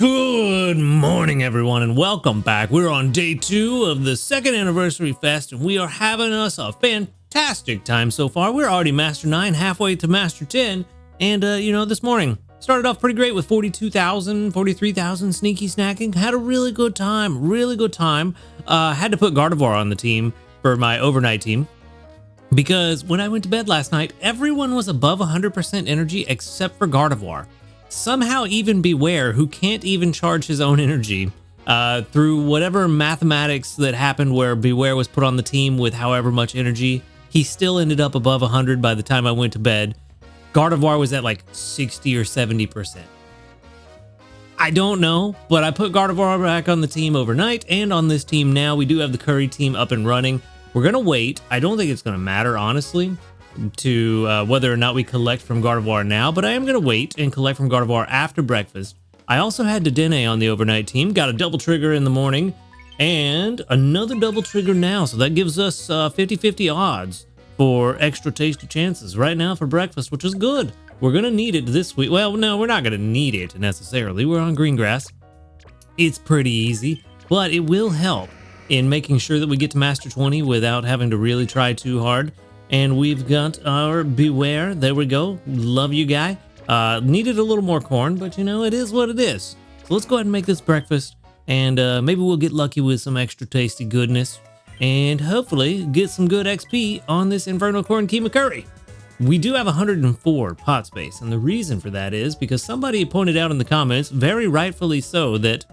Good morning, everyone, and welcome back. We're on day 2 of the second anniversary fest, and we are having us a fantastic time so far. We're already Master 9, halfway to Master 10, and, this morning started off pretty great with 42,000, 43,000 sneaky snacking. Had a really good time, had to put Gardevoir on the team for my overnight team, because when I went to bed last night, everyone was above 100% energy except for Gardevoir. Somehow even Beware, who can't even charge his own energy, through whatever mathematics that happened where Beware was put on the team with however much energy, he still ended up above 100 by the time I went to bed. Gardevoir was at like 60 or 70%. I don't know, but I put Gardevoir back on the team overnight, and on this team now. We do have the Curry team up and running. We're going to wait. I don't think it's going to matter, honestly, to whether or not we collect from Gardevoir now, but I am going to wait and collect from Gardevoir after breakfast. I also had Dedenne on the overnight team, got a double trigger in the morning, and another double trigger now, so that gives us 50-50 odds for extra tasty chances right now for breakfast, which is good. We're going to need it this week. Well, no, we're not going to need it necessarily. We're on green grass. It's pretty easy, but it will help in making sure that we get to Master 20 without having to really try too hard. And we've got our Beware. There we go. Love you, guy. Needed a little more corn, but it is what it is. So let's go ahead and make this breakfast, and maybe we'll get lucky with some extra tasty goodness, and hopefully get some good XP on this Inferno Corn Keema Curry. We do have 104 pot space, and the reason for that is because somebody pointed out in the comments, very rightfully so, that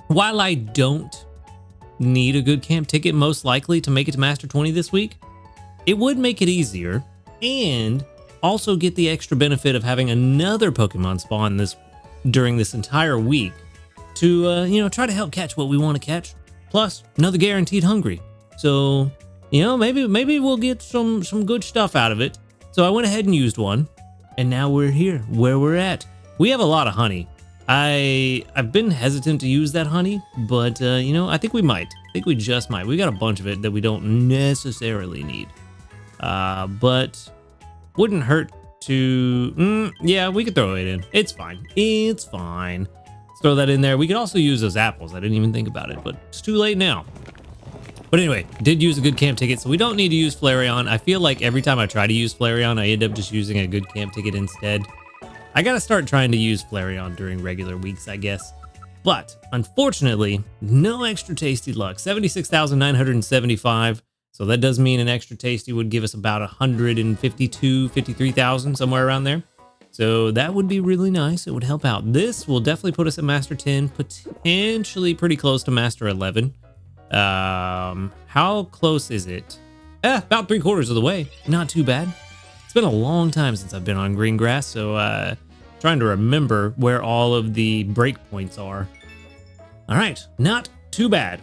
while I don't need a good camp ticket most likely to make it to Master 20 this week, it would make it easier and also get the extra benefit of having another Pokemon spawn during this entire week to try to help catch what we want to catch, plus another guaranteed hungry. So maybe we'll get some good stuff out of it. So I went ahead and used one, and now we're here where we're at. We have a lot of honey. I've been hesitant to use that honey, but I think we might. I think we just might. We got a bunch of it that we don't necessarily need. But wouldn't hurt to, yeah, we could throw it in. It's fine. It's fine. Let's throw that in there. We could also use those apples. I didn't even think about it, but it's too late now. But anyway, did use a good camp ticket, so we don't need to use Flareon. I feel like every time I try to use Flareon, I end up just using a good camp ticket instead. I gotta start trying to use Flareon during regular weeks, I guess. But unfortunately, no extra tasty luck. 76,975. So that does mean an extra tasty would give us about 152, 53,000, somewhere around there. So that would be really nice. It would help out. This will definitely put us at Master 10, potentially pretty close to Master 11. How close is it? About 3/4 of the way. Not too bad. It's been a long time since I've been on green grass, so trying to remember where all of the breakpoints are. All right, not too bad.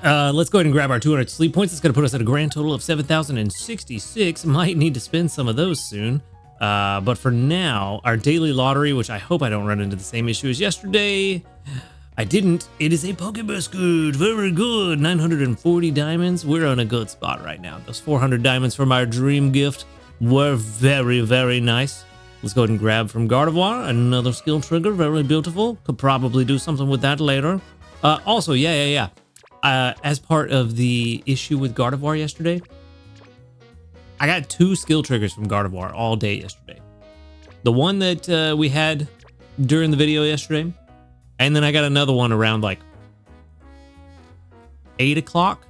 Let's go ahead and grab our 200 sleep points. It's going to put us at a grand total of 7,066. Might need to spend some of those soon. But for now, our daily lottery, which I hope I don't run into the same issue as yesterday. I didn't. It is a Pokebiscuit. Very good. 940 diamonds. We're on a good spot right now. Those 400 diamonds from our dream gift were very, very nice. Let's go ahead and grab from Gardevoir. Another skill trigger. Very beautiful. Could probably do something with that later. Also, yeah. As part of the issue with Gardevoir yesterday, I got 2 skill triggers from Gardevoir all day yesterday. The one that we had during the video yesterday, and then I got another one around like 8 o'clock,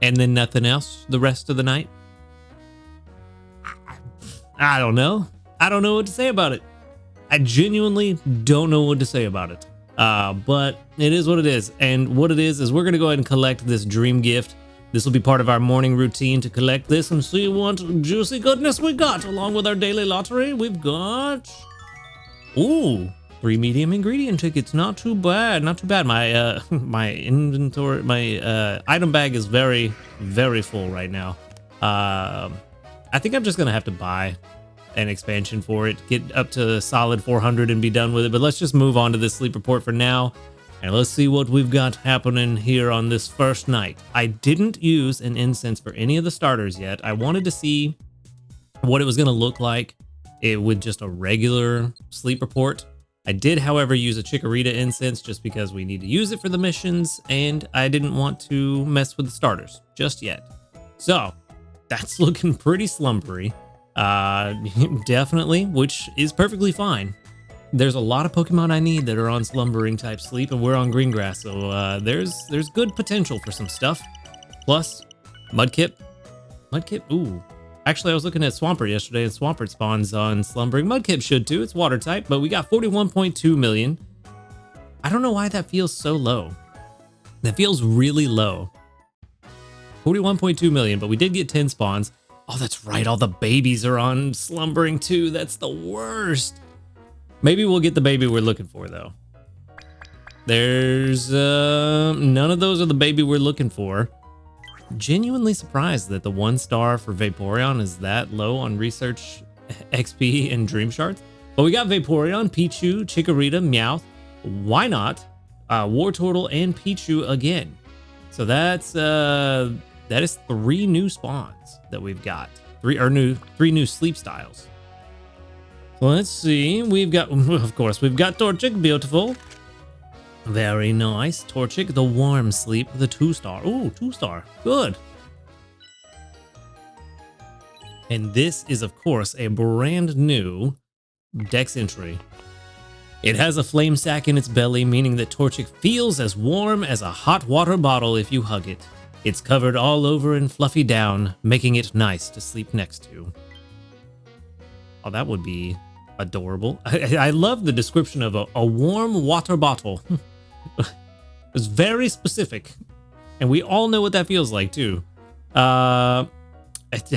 and then nothing else the rest of the night. I don't know. I don't know what to say about it. I genuinely don't know what to say about it. But it is what it is. And what it is we're going to go ahead and collect this dream gift. This will be part of our morning routine to collect this and see what juicy goodness we got. Along with our daily lottery, we've got, 3 medium ingredient tickets. Not too bad. Not too bad. My, my inventory, my, item bag is very, very full right now. I think I'm just going to have to buy an expansion for it, get up to solid 400 and be done with it. But let's just move on to this sleep report for now, and let's see what we've got happening here on this first night. I didn't use an incense for any of the starters yet. I wanted to see what it was going to look like with just a regular sleep report. I did, however, use a Chikorita incense just because we need to use it for the missions, and I didn't want to mess with the starters just yet. So that's looking pretty slumbery, definitely, which is perfectly fine. There's a lot of Pokemon I need that are on slumbering type sleep, and we're on green grass, so there's good potential for some stuff. Plus, Mudkip. Ooh. Actually, I was looking at Swampert yesterday, and Swampert spawns on slumbering. Mudkip should too. It's water type, but we got 41.2 million. I don't know why that feels so low. That feels really low. 41.2 million, but we did get 10 spawns. Oh, that's right. All the babies are on slumbering too. That's the worst. Maybe we'll get the baby we're looking for, though. There's none of those are the baby we're looking for. Genuinely surprised that the 1 star for Vaporeon is that low on research XP and Dream Shards. But we got Vaporeon, Pichu, Chikorita, Meowth, why not, Wartortle, and Pichu again. So that's that is 3 new spawns that we've got. 3 new sleep styles. So let's see. We've got, of course, we've got Torchic, beautiful. Very nice. Torchic, the warm sleep, the 2 star. Ooh, 2 star. Good. And this is, of course, a brand new Dex entry. It has a flame sack in its belly, meaning that Torchic feels as warm as a hot water bottle if you hug it. It's covered all over in fluffy down, making it nice to sleep next to. Oh, that would be adorable. I love the description of a warm water bottle. It's very specific, and we all know what that feels like too. There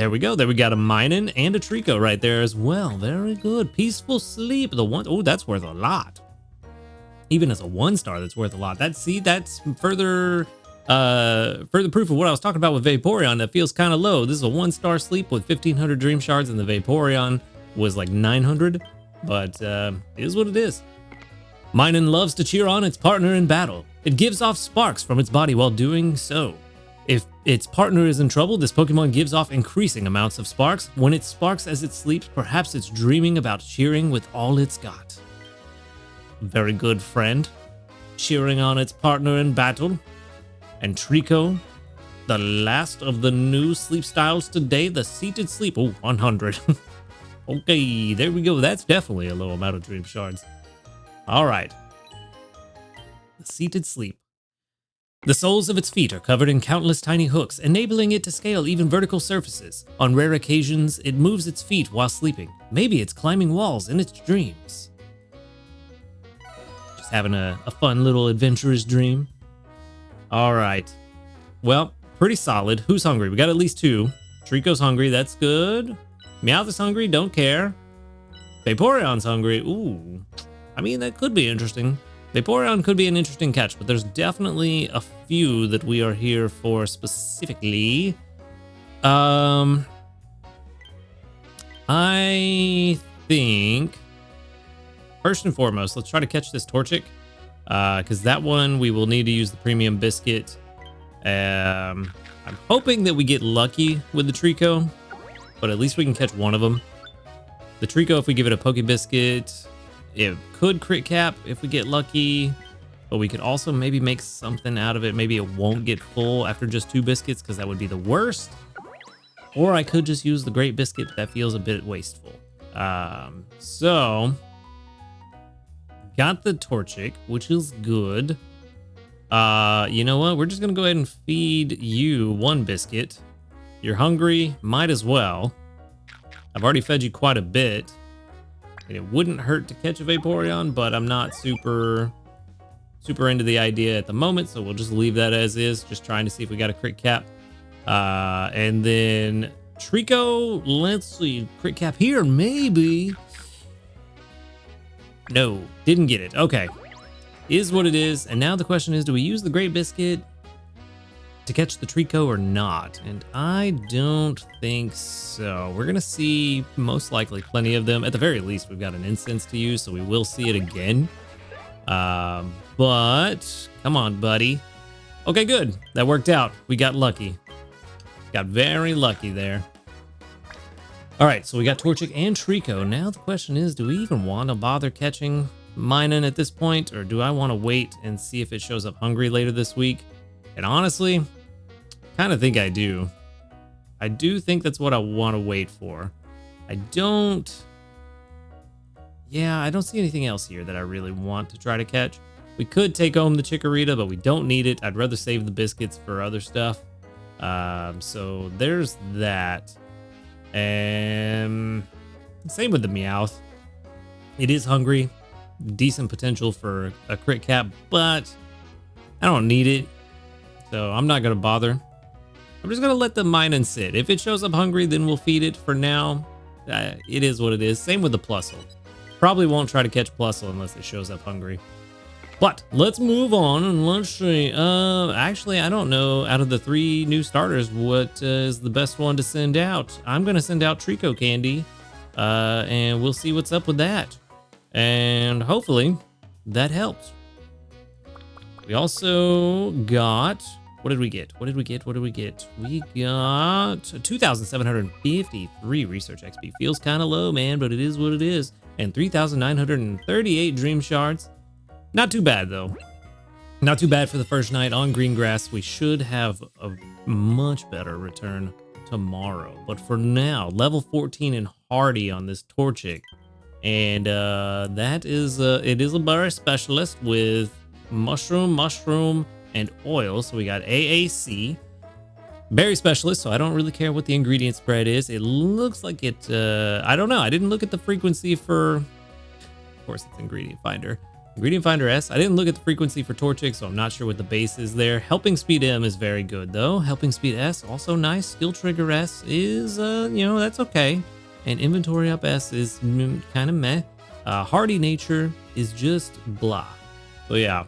we go. There we got a Minun and a Treecko right there as well. Very good. Peaceful sleep. The one, oh, that's worth a lot. Even as a 1 star, that's worth a lot. That's further proof of what I was talking about with Vaporeon. That feels kind of low. This is a 1 star sleep with 1,500 Dream Shards, and the Vaporeon was like 900. But it is what it is. Minun loves to cheer on its partner in battle. It gives off sparks from its body while doing so. If its partner is in trouble, this Pokemon gives off increasing amounts of sparks. When it sparks as it sleeps, perhaps it's dreaming about cheering with all it's got. Very good, friend. Cheering on its partner in battle. And Treecko, the last of the new sleep styles today, the seated sleep. Oh, 100. Okay, there we go. That's definitely a low amount of Dream Shards. All right. The seated sleep. The soles of its feet are covered in countless tiny hooks, enabling it to scale even vertical surfaces. On rare occasions, it moves its feet while sleeping. Maybe it's climbing walls in its dreams. Just having a fun little adventurous dream. All right. Well, pretty solid. Who's hungry? We got at least 2. Treecko's hungry. That's good. Meowth is hungry. Don't care. Vaporeon's hungry. Ooh. I mean, that could be interesting. Vaporeon could be an interesting catch, but there's definitely a few that we are here for specifically. I think, first and foremost, let's try to catch this Torchic, because that one we will need to use the premium biscuit. I'm hoping that we get lucky with the Treecko, but at least we can catch one of them. The Treecko, if we give it a Poke Biscuit, it could crit cap if we get lucky, but we could also maybe make something out of it. Maybe it won't get full after just 2 biscuits, because that would be the worst. Or I could just use the Great Biscuit, but that feels a bit wasteful. So, got the Torchic, which is good. You know what? We're just going to go ahead and feed you 1 biscuit. You're hungry, might as well. I've already fed you quite a bit. And it wouldn't hurt to catch a Vaporeon, but I'm not super into the idea at the moment, so we'll just leave that as is, just trying to see if we got a crit cap. And then Treecko, let's see, crit cap here, maybe. No, didn't get it. Okay, is what it is. And now the question is, do we use the Great Biscuit to catch the Treecko or not? And I don't think so. We're gonna see most likely plenty of them. At the very least, we've got an instance to use, so we will see it again. But come on, buddy. Okay, good. That worked out. We got lucky. Got very lucky there. All right, so we got Torchic and Treecko. Now the question is, do we even want to bother catching mining at this point, or do I want to wait and see if it shows up hungry later this week? And honestly, kind of think I do. I do think that's what I want to wait for. I don't see anything else here that I really want to try to catch. We could take home the chikorita, but we don't need it. I'd rather save the biscuits for other stuff. So there's that. And same with the Meowth. It is hungry. Decent potential for a crit cap, but I don't need it. So I'm not going to bother. I'm just going to let the Minun sit. If it shows up hungry, then we'll feed it. For now, it is what it is. Same with the Plusle. Probably won't try to catch Plusle unless it shows up hungry. But let's move on and let's see. Actually, I don't know. Out of the 3 new starters, what is the best one to send out? I'm going to send out Treecko Candy, and we'll see what's up with that. And hopefully that helps. We also got... What did we get? What did we get? We got 2,753 research XP. Feels kind of low, man, but it is what it is. And 3,938 dream shards. Not too bad, though. Not too bad for the first night on green grass. We should have a much better return tomorrow. But for now, level 14 and hardy on this Torchic. And that is, it is a berry specialist with mushroom, and oil. So we got AAC. Berry specialist, so I don't really care what the ingredient spread is. It looks like it, I don't know. I didn't look at the frequency for, of course, it's ingredient finder. Ingredient Finder S. I didn't look at the frequency for Torchic, so I'm not sure what the base is there. Helping Speed M is very good, though. Helping Speed S, also nice. Skill Trigger S is, you know, that's okay. And Inventory Up S is kind of meh. Hardy Nature is just blah. So yeah,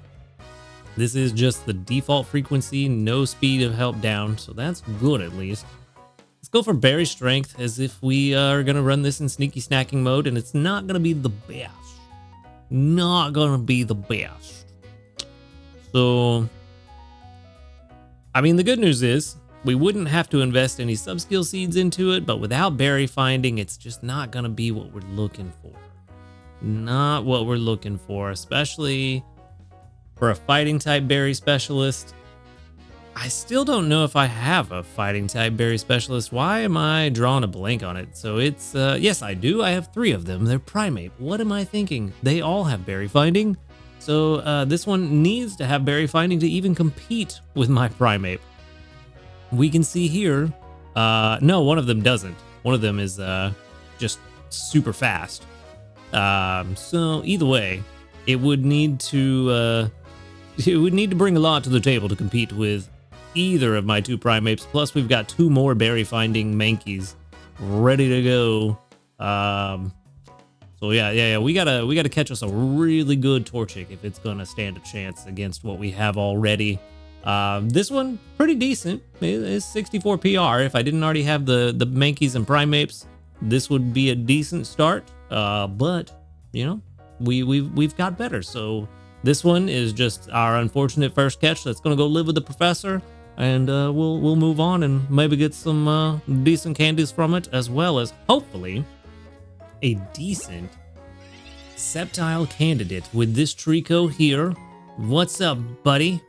this is just the default frequency, no speed of help down, so that's good at least. Let's go for Berry Strength, as if we are going to run this in sneaky snacking mode, and it's not going to be the best. Not gonna be the best. So, I mean, the good news is we wouldn't have to invest any sub-skill seeds into it, but without berry finding, it's just not gonna be what we're looking for. Not what we're looking for, especially for a fighting type berry specialist. I still don't know if I have a fighting type berry specialist. Why am I drawing a blank on it? So it's, yes, I do. I have 3 of them. They're primate. What am I thinking? They all have berry finding. So this one needs to have berry finding to even compete with my primate. We can see here, no, one of them doesn't. One of them is just super fast. So either way, it would need to bring a lot to the table to compete with either of my 2 primates. Plus, we've got 2 more berry finding mankeys ready to go. So yeah, we gotta catch us a really good Torchic if it's gonna stand a chance against what we have already. This one pretty decent. It's 64 PR. If I didn't already have the mankeys and primates, this would be a decent start. But you know, we've got better. So this one is just our unfortunate first catch. That's gonna go live with the professor. And we'll move on and maybe get some decent candies from it, as well as hopefully a decent Sceptile candidate with this Treecko here. What's up, buddy?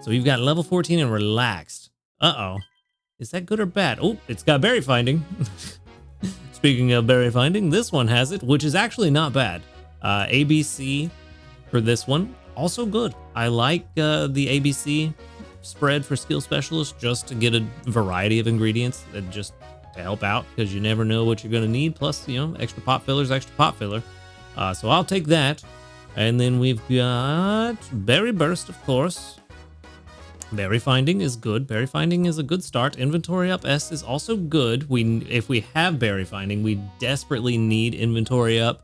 So we've got level 14 and relaxed. Uh-oh. Is that good or bad? Oh, it's got berry finding. Speaking of berry finding, this one has it, which is actually not bad. ABC for this one, also good. I like the ABC spread for skill specialists just to get a variety of ingredients that just to help out, because you never know what you're going to need. Plus, you know, extra pot fillers, extra pot filler. So I'll take that. And then we've got Berry Burst, of course. Berry finding is good. Berry finding is a good start. Inventory up S is also good. If we have berry finding, we desperately need inventory up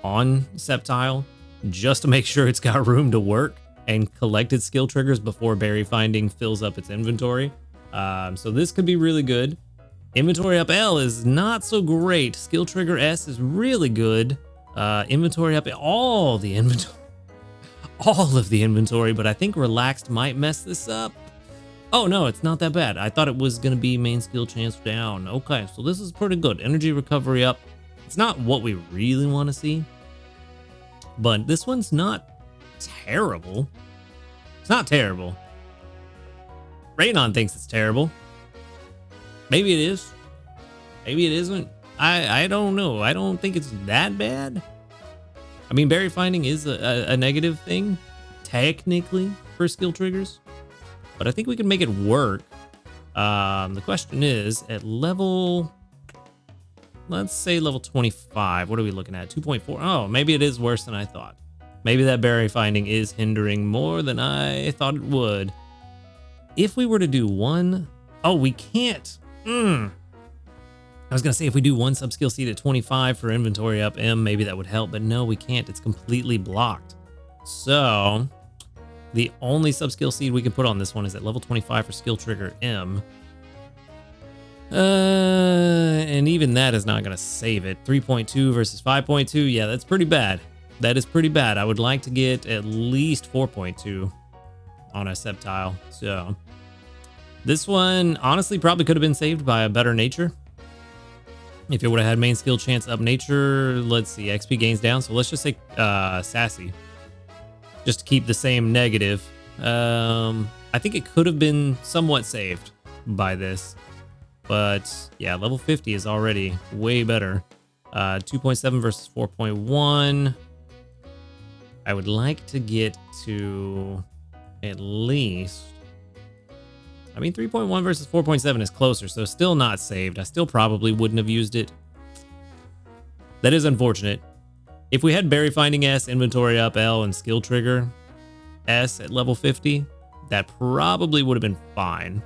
on Sceptile just to make sure it's got room to work and collected skill triggers before berry finding fills up its inventory. So this could be really good. Inventory up L is not so great. Skill trigger S is really good. Inventory up all of the inventory, but I think relaxed might mess this up. Oh no, it's not that bad. I thought it was gonna be main skill chance down. Okay, so this is pretty good. Energy recovery up. It's not what we really want to see. but this one's not terrible. It's not terrible. Raenon thinks it's terrible. Maybe it is. Maybe it isn't. I don't know. I don't think it's that bad. I mean, berry finding is a negative thing, technically, for skill triggers. But I think we can make it work. The question is, at level... Let's say level 25. What are we looking at? 2.4. Oh, maybe it is worse than I thought. Maybe that berry finding is hindering more than I thought it would. If we were to do one... Oh, we can't. I was going to say if we do one sub-skill seed at 25 for inventory up M, maybe that would help. But no, we can't. It's completely blocked. So the only sub-skill seed we can put on this one is at level 25 for skill trigger M. And even that is not going to save it. 3.2 versus 5.2. Yeah, that's pretty bad. That is pretty bad. I would like to get at least 4.2 on a Sceptile. So this one honestly probably could have been saved by a better nature. If it would have had main skill chance up nature, let's see, XP gains down. So let's just say sassy, just to keep the same negative. I think it could have been somewhat saved by this. But yeah, level 50 is already way better. 2.7 versus 4.1. I would like to get to at least... I mean, 3.1 versus 4.7 is closer, so still not saved. I still probably wouldn't have used it. That is unfortunate. If we had berry finding S, inventory up L, and skill trigger S at level 50, that probably would have been fine.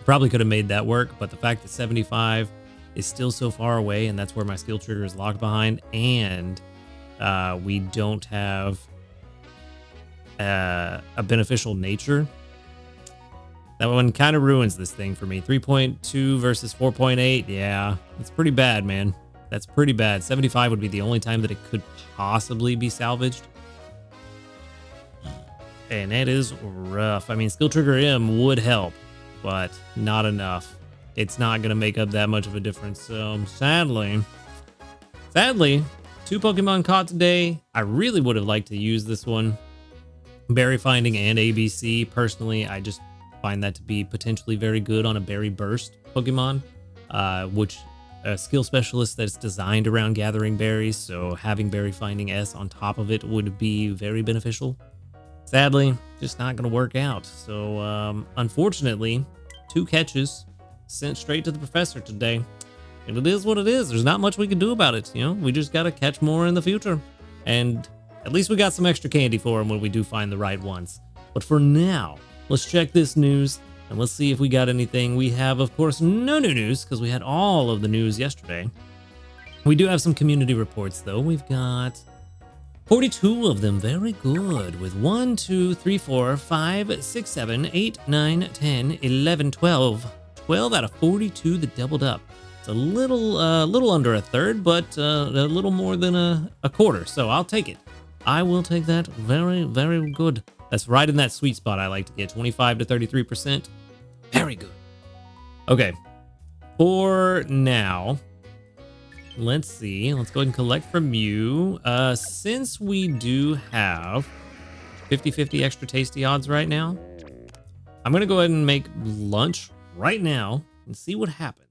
Probably could have made that work, but the fact that 75 is still so far away, and that's where my skill trigger is locked behind, and we don't have a beneficial nature, that one kind of ruins this thing for me. 3.2 versus 4.8, yeah, that's pretty bad, man. That's pretty bad. 75 would be the only time that it could possibly be salvaged. And that is rough. I mean, skill trigger M would help, but not enough. It's not going to make up that much of a difference. So sadly, two Pokemon caught today. I really would have liked to use this one. Berry finding and ABC. Personally, I just find that to be potentially very good on a berry burst Pokemon, which a skill specialist that's designed around gathering berries. So having berry finding S on top of it would be very beneficial. Sadly, just not going to work out. So unfortunately, 2 catches sent straight to the professor today. And it is what it is. There's not much we can do about it. You know, we just got to catch more in the future. And at least we got some extra candy for him when we do find the right ones. But for now, let's check this news and let's see if we got anything. We have, of course, no new news because we had all of the news yesterday. We do have some community reports, though. We've got 42 of them. Very good. With 1, 2, 3, 4, 5, 6, 7, 8, 9, 10, 11, 12. 12 out of 42 that doubled up. It's a little under a third, but a little more than a quarter. So I'll take it. I will take that. Very, very good. That's right in that sweet spot I like to get. 25 to 33%. Very good. Okay. For now, let's see. Let's go ahead and collect from you. Since we do have 50-50 extra tasty odds right now, I'm going to go ahead and make lunch right now and see what happens.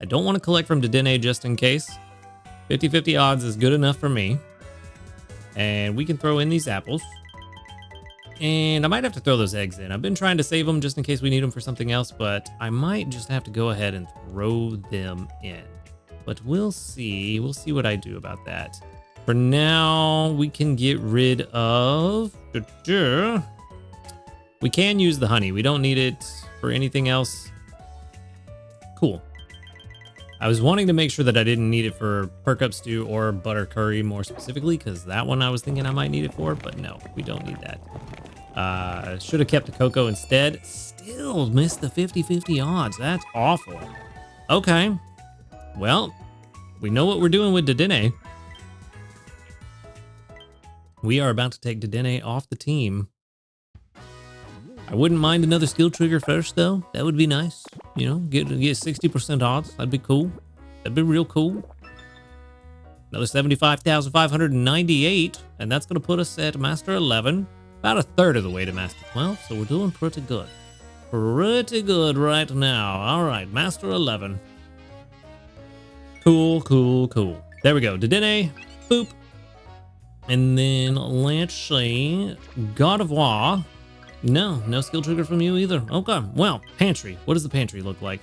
I don't want to collect from Dedenne just in case. 50-50 odds is good enough for me. And we can throw in these apples. And I might have to throw those eggs in. I've been trying to save them just in case we need them for something else, but I might just have to go ahead and throw them in. But we'll see. We'll see what I do about that. For now, we can get rid of... We can use the honey. We don't need it for anything else. Cool. I was wanting to make sure that I didn't need it for perk up stew or butter curry more specifically, because that one I was thinking I might need it for, but no, we don't need that. Should have kept the cocoa instead. Still missed the 50-50 odds. That's awful. Okay. Well, we know what we're doing with Dedenne. We are about to take Dedenne off the team. I wouldn't mind another skill trigger first, though. That would be nice. You know, get 60% odds. That'd be cool. That'd be real cool. Another 75,598, and that's going to put us at Master 11, about a third of the way to Master 12, so we're doing pretty good. Pretty good right now. All right, Master 11. Cool, cool, cool. There we go. Dedenne, boop. And then let's see, God of War. No skill trigger from you either. Okay, well, pantry. What does the pantry look like?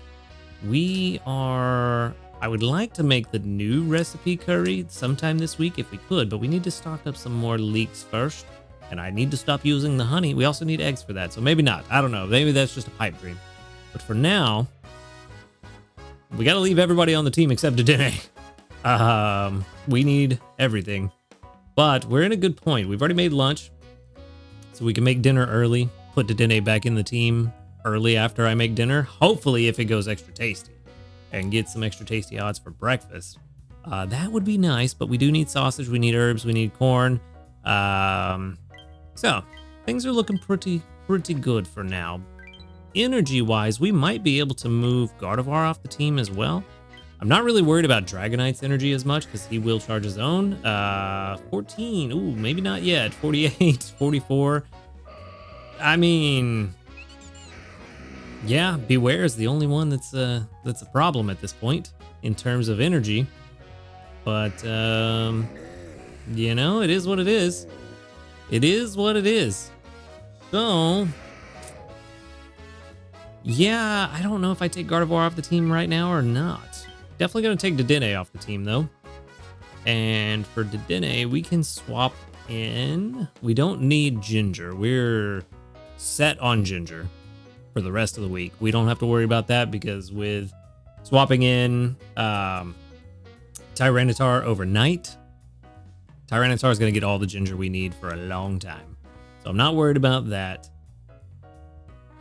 I would like to make the new recipe curry sometime this week if we could, but we need to stock up some more leeks first. And I need to stop using the honey. We also need eggs for that, so maybe not. I don't know. Maybe that's just a pipe dream. But for now, we got to leave everybody on the team except Dedenne. We need everything. But we're in a good point. We've already made lunch, so we can make dinner early. Put Dedenne back in the team early after I make dinner. Hopefully, if it goes extra tasty. And get some extra tasty odds for breakfast. That would be nice, but we do need sausage, we need herbs, we need corn. So things are looking pretty good for now. Energy-wise, we might be able to move Gardevoir off the team as well. I'm not really worried about Dragonite's energy as much because he will charge his own. 14, ooh, maybe not yet. 48, 44. I mean... yeah, Beware is the only one that's a problem at this point in terms of energy. But, you know, it is what it is. It is what it is. So, yeah, I don't know if I take Gardevoir off the team right now or not. Definitely going to take Dedenne off the team, though. And for Dedenne, we can swap in. We don't need Ginger. We're set on Ginger for the rest of the week. We don't have to worry about that because with swapping in Tyranitar overnight, Tyranitar is going to get all the Ginger we need for a long time. So I'm not worried about that.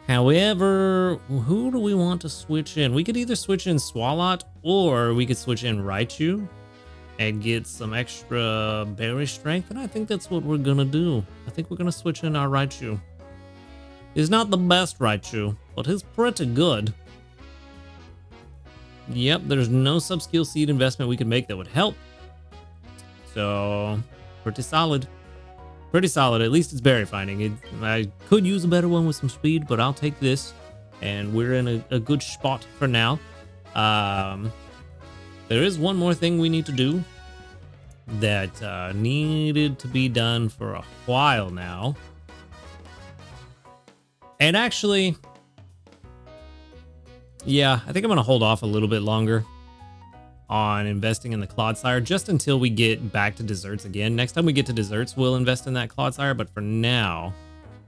However, who do we want to switch in? We could either switch in Swalot or we could switch in Raichu and get some extra berry strength. And I think that's what we're going to do. I think we're going to switch in our Raichu. He's not the best Raichu, but he's pretty good. Yep, there's no sub-skill seed investment we could make that would help. So, pretty solid. Pretty solid. At least it's berry finding. I could use a better one with some speed, but I'll take this. And we're in a good spot for now. There is one more thing we need to do that needed to be done for a while now. And actually, yeah, I think I'm going to hold off a little bit longer on investing in the Clodsire just until we get back to desserts again. Next time we get to desserts, we'll invest in that Clodsire. But for now,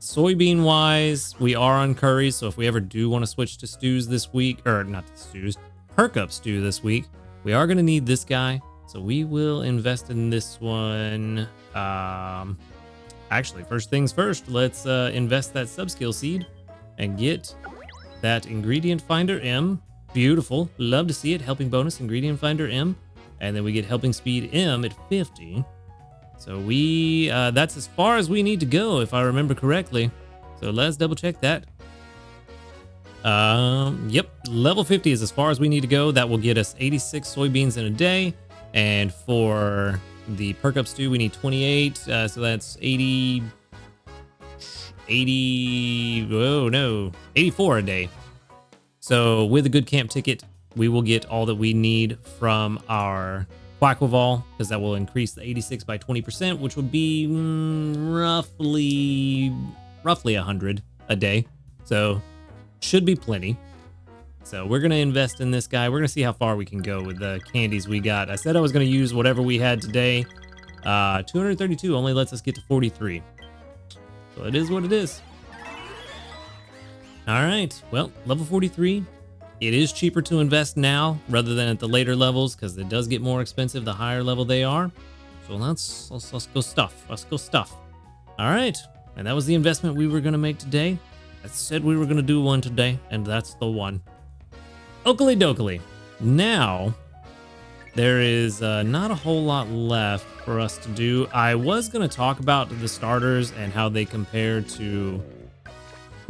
soybean wise, we are on curries. So if we ever do want to switch to stews this week, or not to stews, perk up stew this week, we are going to need this guy. So we will invest in this one. Actually, first things first, let's invest that sub-skill seed and get that ingredient finder M. Beautiful. Love to see it. Helping bonus, ingredient finder M. And then we get helping speed M at 50. So we, that's as far as we need to go, if I remember correctly. So let's double check that. Yep, level 50 is as far as we need to go. That will get us 86 soybeans in a day. And for the perk up stew, we need 28. So that's 84 a day. So with a good camp ticket, we will get all that we need from our Quackleval, because that will increase the 86 by 20%, which would be roughly 100 a day. So should be plenty. So we're going to invest in this guy. We're going to see how far we can go with the candies we got. I said I was going to use whatever we had today. 232 only lets us get to 43. So it is what it is. All right, well, level 43. It is cheaper to invest now rather than at the later levels because it does get more expensive the higher level they are. So let's go stuff. Let's go stuff. All right, and that was the investment we were going to make today. I said we were going to do one today, and that's the one. Oakley dokley. Now, there is not a whole lot left for us to do. I was going to talk about the starters and how they compare to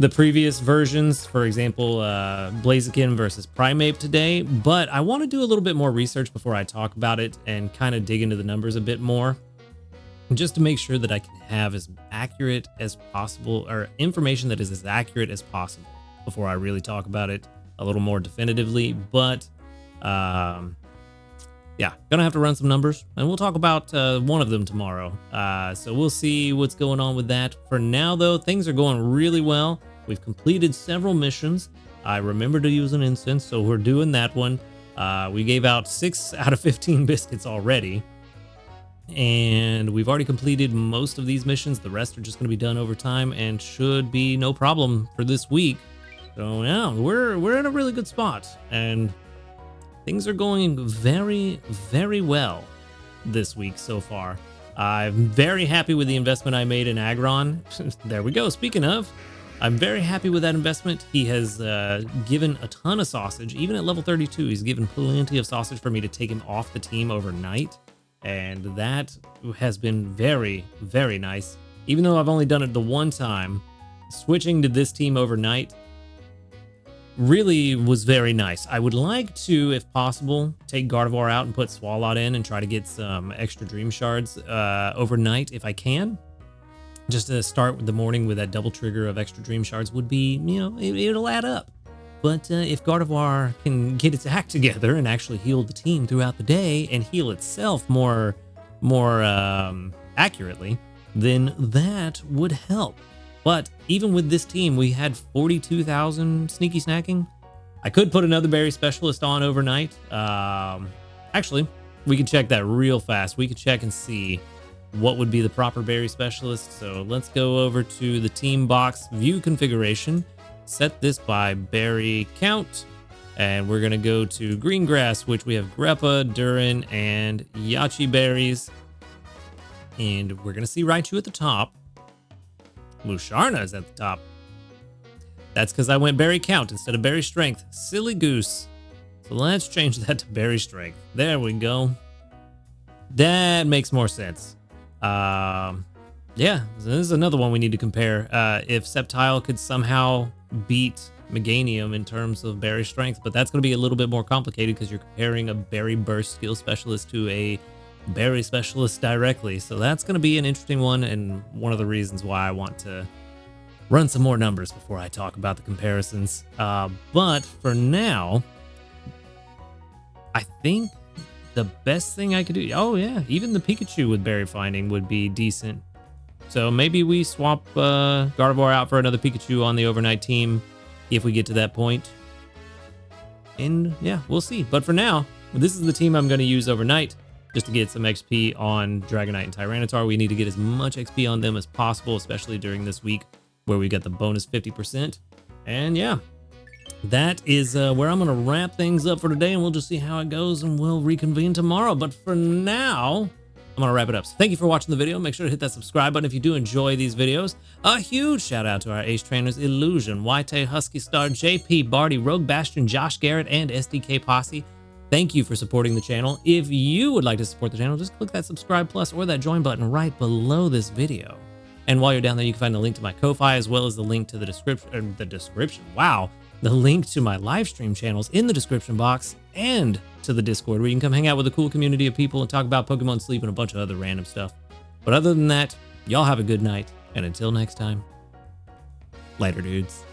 the previous versions, for example, Blaziken versus Primeape today, but I want to do a little bit more research before I talk about it and kind of dig into the numbers a bit more, just to make sure that I can have as accurate as possible, or information that is as accurate as possible before I really talk about it a little more definitively. But yeah, gonna have to run some numbers, and we'll talk about one of them tomorrow. So we'll see what's going on with that. For now, though, things are going really well. We've completed several missions. I remembered to use an incense, so we're doing that one. We gave out 6 out of 15 biscuits already, and we've already completed most of these missions. The rest are just going to be done over time and should be no problem for this week. So now we're in a really good spot, and things are going very, very well this week so far. I'm very happy with the investment I made in Aggron. There we go. Speaking of, I'm very happy with that investment. He has given a ton of sausage. Even at level 32, he's given plenty of sausage for me to take him off the team overnight. And that has been very, very nice. Even though I've only done it the one time, switching to this team overnight really was very nice. I would like to, if possible, take Gardevoir out and put Swalot in and try to get some extra Dream Shards overnight if I can. Just to start the morning with that double trigger of extra Dream Shards would be, you know, it'll add up. But if Gardevoir can get its act together and actually heal the team throughout the day and heal itself more accurately, then that would help. But even with this team, we had 42,000 sneaky snacking. I could put another berry specialist on overnight. Actually, we could check that real fast. We could check and see what would be the proper berry specialist. So let's go over to the team box view configuration. Set this by berry count. And we're going to go to green grass, which we have Greppa, Durin, and Yachi berries. And we're going to see Raichu at the top. Musharna is at the top. That's because I went berry count instead of berry strength. Silly goose. So let's change that to berry strength. There we go. That makes more sense. Yeah, so this is another one we need to compare. If Sceptile could somehow beat Meganium in terms of berry strength, but that's going to be a little bit more complicated because you're comparing a berry burst skill specialist to a berry specialist directly. So that's going to be an interesting one, and one of the reasons why I want to run some more numbers before I talk about the comparisons. But for now, I think the best thing I could do, oh yeah, even the Pikachu with berry finding would be decent. So maybe we swap Gardevoir out for another Pikachu on the overnight team if we get to that point. And yeah, we'll see. But for now, this is the team I'm going to use overnight just to get some XP on Dragonite and Tyranitar. We need to get as much XP on them as possible, especially during this week where we got the bonus 50%. And yeah, that is where I'm going to wrap things up for today, and we'll just see how it goes, and we'll reconvene tomorrow. But for now, I'm going to wrap it up. So thank you for watching the video. Make sure to hit that subscribe button if you do enjoy these videos. A huge shout out to our ace trainers, Illusion, YT, Husky Star, JP, Barty, Rogue Bastion, Josh Garrett, and SDK Posse. Thank you for supporting the channel. If you would like to support the channel, just click that subscribe plus or that join button right below this video. And while you're down there, you can find the link to my Ko-Fi as well as the link to the description. Wow. The link to my live stream channels in the description box, and to the Discord where you can come hang out with a cool community of people and talk about Pokemon Sleep and a bunch of other random stuff. But other than that, y'all have a good night. And until next time, later dudes.